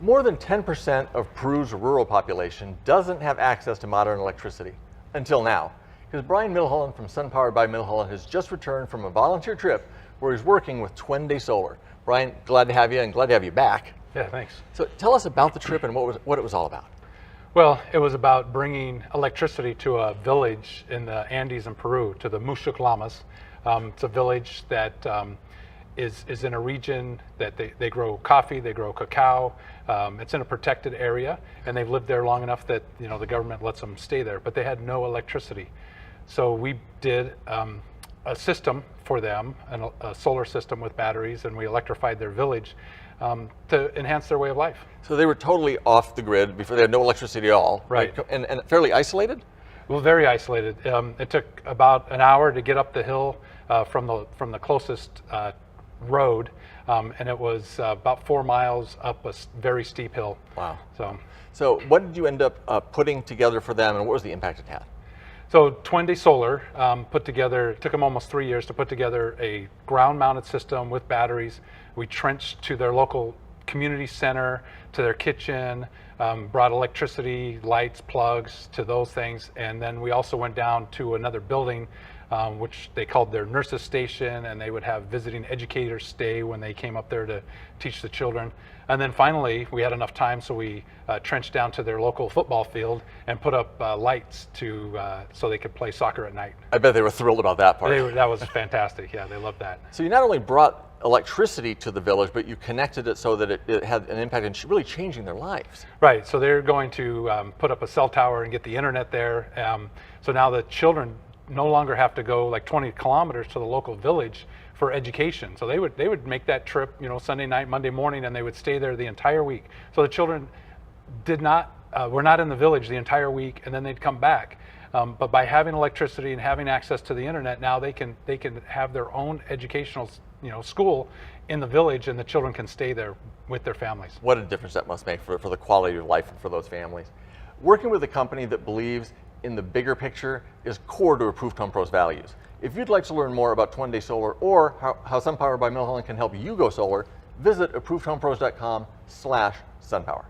More than 10% of Peru's rural population doesn't have access to modern electricity, until now. Because Brian Milholland from SunPower by Milholland has just returned from a volunteer trip where he's working with Twende Solar. Brian, glad to have you and glad to have you back. Yeah, thanks. So tell us about the trip and what it was all about. Well, it was about bringing electricity to a village in the Andes in Peru, to the Milholland. It's a village that is in a region that they grow coffee, they grow cacao. It's in a protected area, and they've lived there long enough that the government lets them stay there, but they had no electricity. So we did a system for them, a solar system with batteries, and we electrified their village to enhance their way of life. So they were totally off the grid before, they had no electricity at all. Right. And fairly isolated? Well, very isolated. It took about an hour to get up the hill from the closest road, and it was about 4 miles up a very steep hill. Wow. So what did you end up putting together for them, and what was the impact it had? So Twende Solar it took them almost 3 years to put together a ground-mounted system with batteries. We trenched to their local community center, to their kitchen, brought electricity, lights, plugs to those things, and then we also went down to another building which they called their nurses station, and they would have visiting educators stay when they came up there to teach the children. And then finally, we had enough time, so we trenched down to their local football field and put up lights so they could play soccer at night. I bet they were thrilled about that part. That was fantastic. Yeah, they loved that. So you not only brought electricity to the village, but you connected it so that it had an impact in really changing their lives. Right. So they're going to put up a cell tower and get the internet there. So now the children no longer have to go like 20 kilometers to the local village for education. So they would make that trip, Sunday night, Monday morning, and they would stay there the entire week. So the children were not in the village the entire week, and then they'd come back. But by having electricity and having access to the internet, now they can have their own educational school in the village, and the children can stay there with their families. What a difference that must make for the quality of life for those families. Working with a company that believes in the bigger picture is core to Approved Home Pro's values. If you'd like to learn more about Twende Solar or how SunPower by Milholland can help you go solar, visit ApprovedHomePros.com/SunPower.